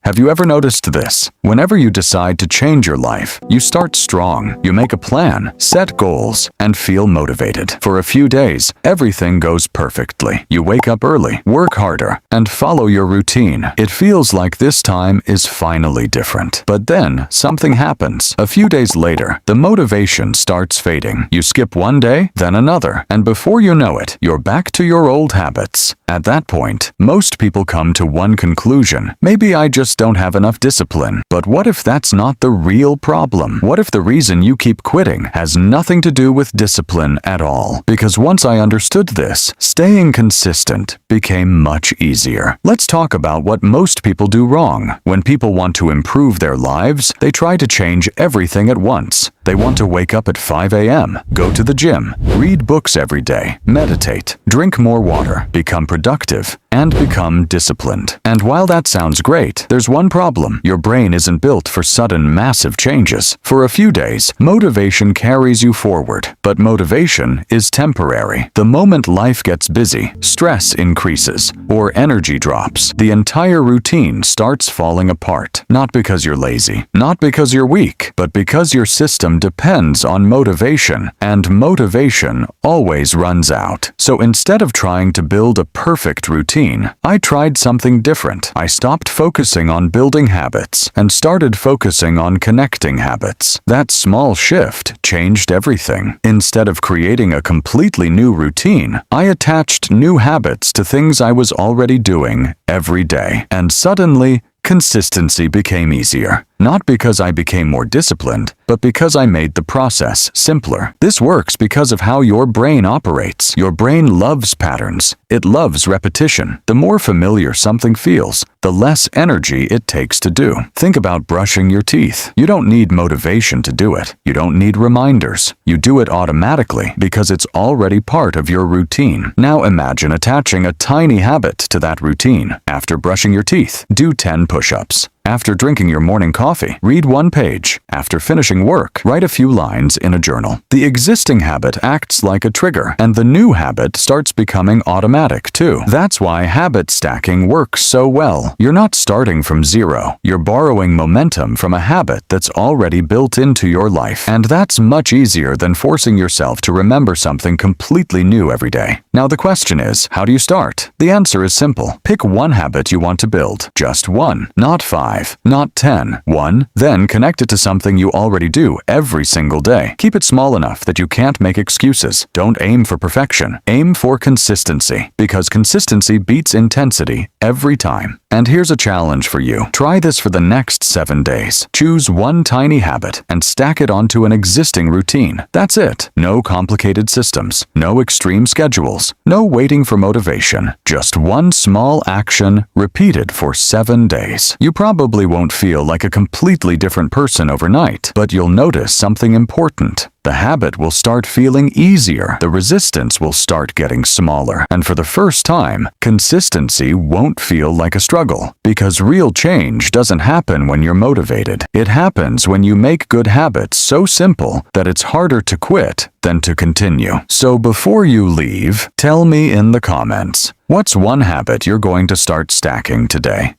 Have you ever noticed this? Whenever you decide to change your life, you start strong, you make a plan, set goals, and feel motivated. For a few days, everything goes perfectly. You wake up early, work harder, and follow your routine. It feels like this time is finally different. But then, something happens. A few days later, the motivation starts fading. You skip one day, then another, and before you know it, you're back to your old habits. At that point, most people come to one conclusion. Maybe I just don't have enough discipline. But what if that's not the real problem? What if the reason you keep quitting has nothing to do with discipline at all? Because once I understood this, staying consistent became much easier. Let's talk about what most people do wrong. When people want to improve their lives, they try to change everything at once. They want to wake up at 5 a.m., go to the gym, read books every day, meditate, drink more water, become productive, and become disciplined. And while that sounds great, there's one problem. Your brain isn't built for sudden, massive changes. For a few days, motivation carries you forward. But motivation is temporary. The moment life gets busy, stress increases, or energy drops, the entire routine starts falling apart. Not because you're lazy, not because you're weak, but because your system depends on motivation, and motivation always runs out. So instead of trying to build a perfect routine, I tried something different. I stopped focusing on building habits and started focusing on connecting habits. That small shift changed everything. Instead of creating a completely new routine, I attached new habits to things I was already doing every day. And suddenly, consistency became easier. Not because I became more disciplined, but because I made the process simpler. This works because of how your brain operates. Your brain loves patterns. It loves repetition. The more familiar something feels, the less energy it takes to do. Think about brushing your teeth. You don't need motivation to do it. You don't need reminders. You do it automatically because it's already part of your routine. Now imagine attaching a tiny habit to that routine. After brushing your teeth, do 10 push-ups. After drinking your morning coffee, read 1 page. After finishing work, write a few lines in a journal. The existing habit acts like a trigger, and the new habit starts becoming automatic too. That's why habit stacking works so well. You're not starting from zero. You're borrowing momentum from a habit that's already built into your life. And that's much easier than forcing yourself to remember something completely new every day. Now the question is, how do you start? The answer is simple. Pick one habit you want to build. Just one, not 5. Not 10. 1. Then connect it to something you already do every single day. Keep it small enough that you can't make excuses. Don't aim for perfection. Aim for consistency, because consistency beats intensity every time. And here's a challenge for you. Try this for the next 7 days. Choose one tiny habit and stack it onto an existing routine. That's it. No complicated systems. No extreme schedules. No waiting for motivation. Just one small action repeated for 7 days. You probably won't feel like a completely different person overnight, but you'll notice something important. The habit will start feeling easier. The resistance will start getting smaller. And for the first time, consistency won't feel like a struggle. Because real change doesn't happen when you're motivated. It happens when you make good habits so simple that it's harder to quit than to continue. So before you leave, tell me in the comments, what's one habit you're going to start stacking today?